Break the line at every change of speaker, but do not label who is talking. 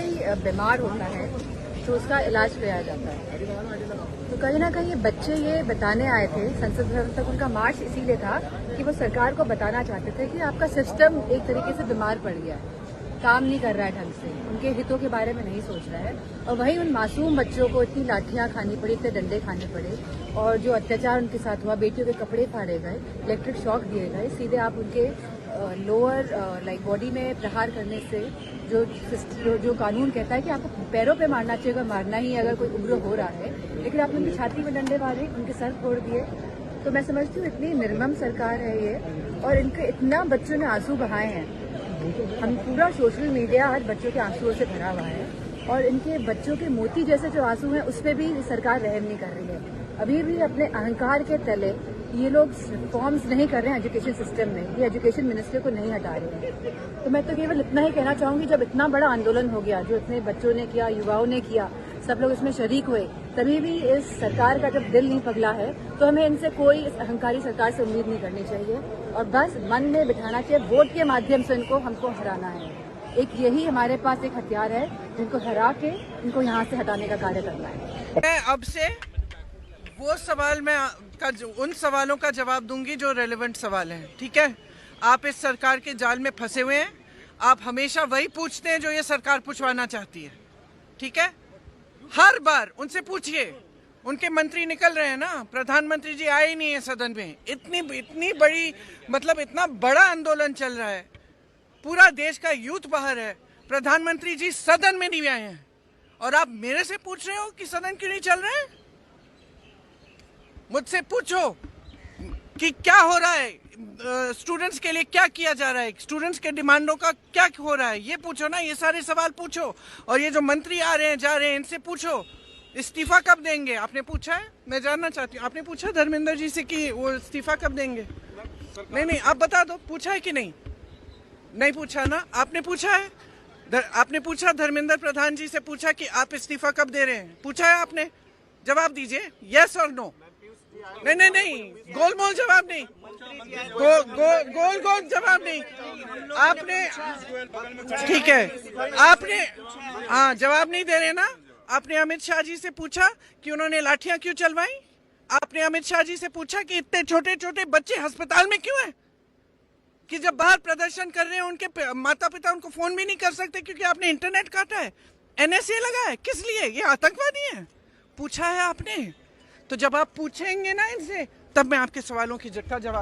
कोई बीमार होता है तो उसका इलाज किया जाता है। तो कहीं ना कहीं बच्चे ये बताने आए थे, संसद भवन तक उनका मार्च इसीलिए था कि वो सरकार को बताना चाहते थे कि आपका सिस्टम एक तरीके से बीमार पड़ गया है, काम नहीं कर रहा है ढंग से, उनके हितों के बारे में नहीं सोच रहा है। और वहीं उन मासूम बच्चों को इतनी लाठियां खानी पड़ी, इतने डंडे खाने पड़े, और जो अत्याचार उनके साथ हुआ, बेटियों के कपड़े फाड़े गए, इलेक्ट्रिक शॉक दिए गए, सीधे आप उनके लोअर बॉडी में प्रहार करने से जो कानून कहता है कि आपको पैरों पे मारना चाहिए, अगर मारना ही अगर कोई उग्र हो रहा है, लेकिन आपने उनकी छाती में डंडे मारे, उनके सर फोड़ दिए। तो मैं समझती हूँ इतनी निर्मम सरकार है ये, और इनके इतना बच्चों ने आंसू बहाए हैं। हम पूरा सोशल मीडिया आज बच्चों के आंसुओं से भरा हुआ है, और इनके बच्चों के मोती जैसे जो आंसू हैं उस पर भी सरकार रहम नहीं कर रही है। अभी भी अपने अहंकार के तले ये लोग रिफॉर्म्स नहीं कर रहे हैं एजुकेशन सिस्टम में, ये एजुकेशन मिनिस्टर को नहीं हटा रहे हैं। तो मैं तो केवल इतना ही कहना चाहूंगी, जब इतना बड़ा आंदोलन हो गया, जो इतने बच्चों ने किया, युवाओं ने किया, सब लोग इसमें शरीक हुए, तभी भी इस सरकार का जब दिल नहीं पगला है तो हमें इनसे कोई इस अहंकारी सरकार से उम्मीद नहीं करनी चाहिए, और बस मन में बिठाना चाहिए, वोट के माध्यम से हमको हराना है। एक यही हमारे पास एक हथियार है जिनको हरा के इनको यहाँ से हटाने का कार्य करना है।
मैं अब से वो सवाल उन सवालों का जवाब दूंगी जो रेलेवेंट सवाल हैं, ठीक है। आप इस सरकार के जाल में फंसे हुए हैं, आप हमेशा वही पूछते हैं जो ये सरकार पूछवाना चाहती है, ठीक है। हर बार उनसे पूछिए, उनके मंत्री निकल रहे हैं ना, प्रधानमंत्री जी आए ही नहीं है सदन में। इतनी बड़ी मतलब इतना बड़ा आंदोलन चल रहा है, पूरा देश का यूथ बाहर है, प्रधानमंत्री जी सदन में नहीं आए हैं, और आप मेरे से पूछ रहे हो कि सदन क्यों नहीं चल रहे हैं। मुझसे पूछो कि क्या हो रहा है, स्टूडेंट्स के लिए क्या किया जा रहा है, स्टूडेंट्स के डिमांडों का क्या हो रहा है, ये पूछो ना, ये सारे सवाल पूछो। और ये जो मंत्री आ रहे हैं जा रहे हैं, इनसे पूछो इस्तीफा कब देंगे। आपने पूछा है, मैं जानना चाहती हूँ, आपने पूछा धर्मेंद्र जी से कि वो इस्तीफा कब देंगे। नहीं, आप बता दो, पूछा है कि नहीं। नहीं पूछा ना, आपने पूछा है, आपने पूछा धर्मेंद्र प्रधान जी से पूछा कि आप इस्तीफा कब दे रहे हैं, पूछा है आपने। जवाब दीजिए, यस और नो। नहीं, गोलमोल जवाब नहीं, गोल जवाब नहीं। आपने, ठीक है, आपने, हाँ, जवाब नहीं दे रहे ना। आपने अमित शाह जी से पूछा कि उन्होंने लाठियां क्यों चलवाई। आपने अमित शाह जी से पूछा कि इतने छोटे छोटे बच्चे अस्पताल में क्यों हैं, कि जब बाहर प्रदर्शन कर रहे हैं उनके माता पिता उनको फोन भी नहीं कर सकते क्योंकि आपने इंटरनेट काटा है, NSA लगा है, किस लिए, ये आतंकवादी हैं। पूछा है आपने। तो जब आप पूछेंगे ना इनसे, तब मैं आपके सवालों का जवाब